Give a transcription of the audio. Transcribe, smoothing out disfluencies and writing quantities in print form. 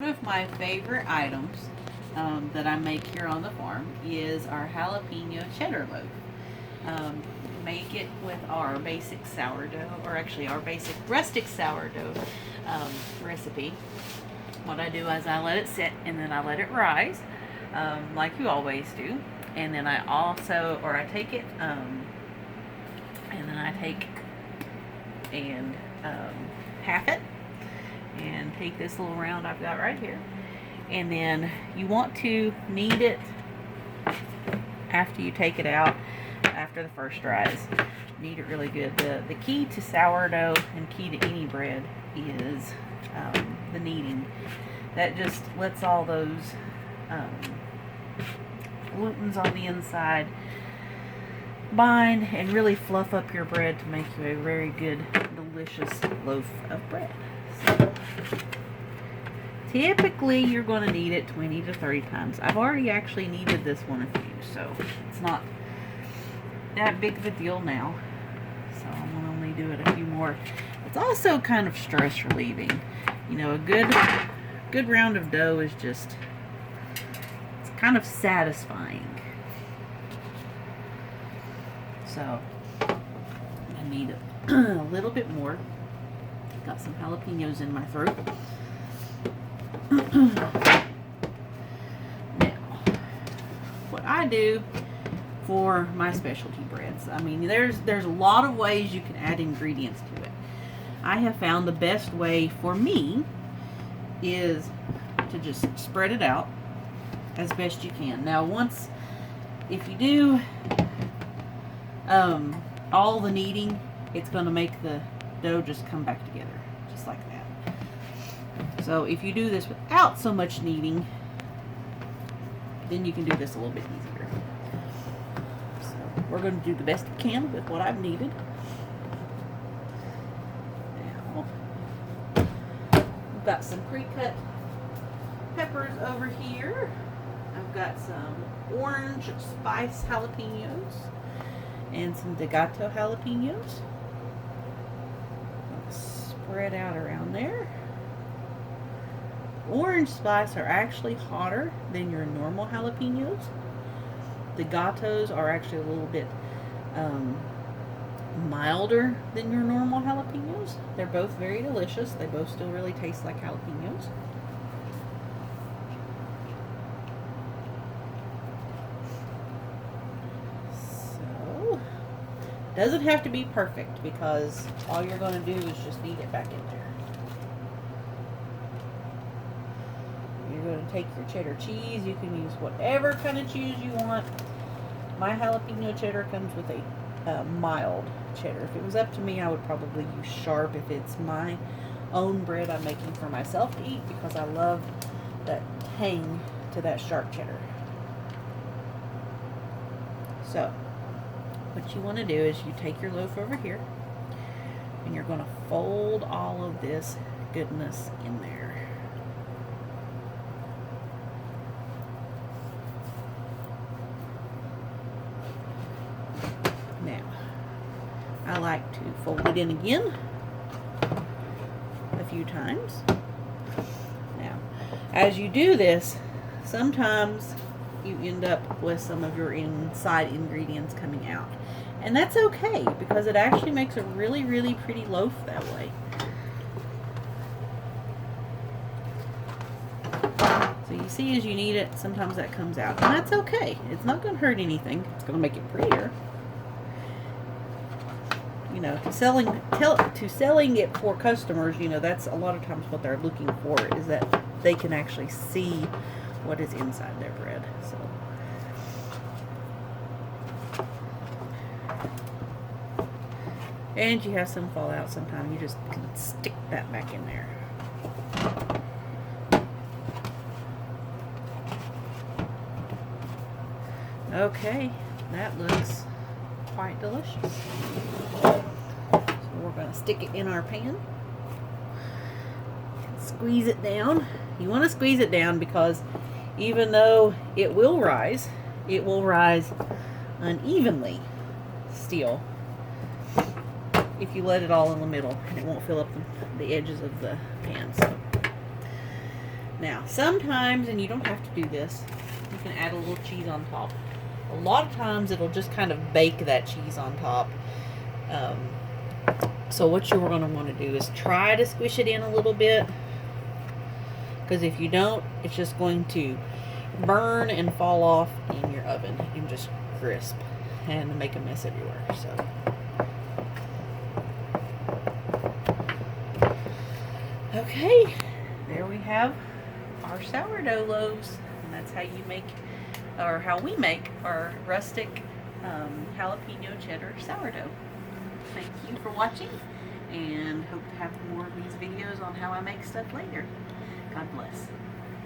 One of my favorite items that I make here on the farm is our jalapeno cheddar loaf. Make it with our basic sourdough, or actually our basic rustic sourdough recipe. What I do is I let it sit and then I let it rise, like you always do. And then I take it, and then I take and half it and take this little round I've got right here, and then you want to knead it after you take it out, after the first rise. Knead it really good. The key to sourdough and key to any bread is the kneading. That just lets all those glutens on the inside bind and really fluff up your bread to make you a very good, delicious loaf of bread. So, typically you're going to knead it 20 to 30 times. I've already actually kneaded this one a few, so it's not that big of a deal now. So I'm going to only do it a few more. It's also kind of stress relieving. You know, a good round of dough is just, it's kind of satisfying. So I need a little bit more. Got some jalapenos in my throat. Now, what I do for my specialty breads, I mean, there's a lot of ways you can add ingredients to it. I have found the best way for me is to just spread it out as best you can. Now, if you do all the kneading, it's going to make the dough just come back together, just like that. So if you do this without so much kneading, then you can do this a little bit easier. So we're going to do the best we can with what I've kneaded. Now, we've got some pre-cut peppers over here. I've got some orange spice jalapenos and some Degato jalapenos. Spread out around there. Orange spice are actually hotter than your normal jalapenos. The gatos are actually a little bit milder than your normal jalapenos. They're both very delicious. They both still really taste like jalapenos. So, doesn't have to be perfect because all you're going to do is just knead it back in there. You're going to take your cheddar cheese. You can use whatever kind of cheese you want. My jalapeno cheddar comes with a mild cheddar. If it was up to me, I would probably use sharp if it's my own bread I'm making for myself to eat, because I love that tang to that sharp cheddar. So, what you want to do is you take your loaf over here and you're going to fold all of this goodness in there. Now, I like to fold it in again a few times. Now, as you do this, sometimes you end up with some of your inside ingredients coming out. And that's okay, because it actually makes a really, really pretty loaf that way. So you see, as you knead it, sometimes that comes out. And that's okay. It's not going to hurt anything. It's going to make it prettier. You know, to selling it for customers, you know, that's a lot of times what they're looking for, is that they can actually see what is inside their bread. So, and you have some fall out sometimes. You just can stick that back in there. Okay, that looks quite delicious. So we're going to stick it in our pan and squeeze it down. You want to squeeze it down because even though it will rise unevenly still if you let it all in the middle, and it won't fill up the edges of the pan. So Now, sometimes, and you don't have to do this, you can add a little cheese on top. A lot of times it'll just kind of bake that cheese on top. So what you're going to want to do is try to squish it in a little bit, because if you don't, it's just going to burn and fall off in your oven and just crisp and make a mess everywhere. So okay, there we have our sourdough loaves, and that's how you make, or how we make, our rustic jalapeno cheddar sourdough. Thank you for watching, and hope to have more of these videos on how I make stuff later. God bless.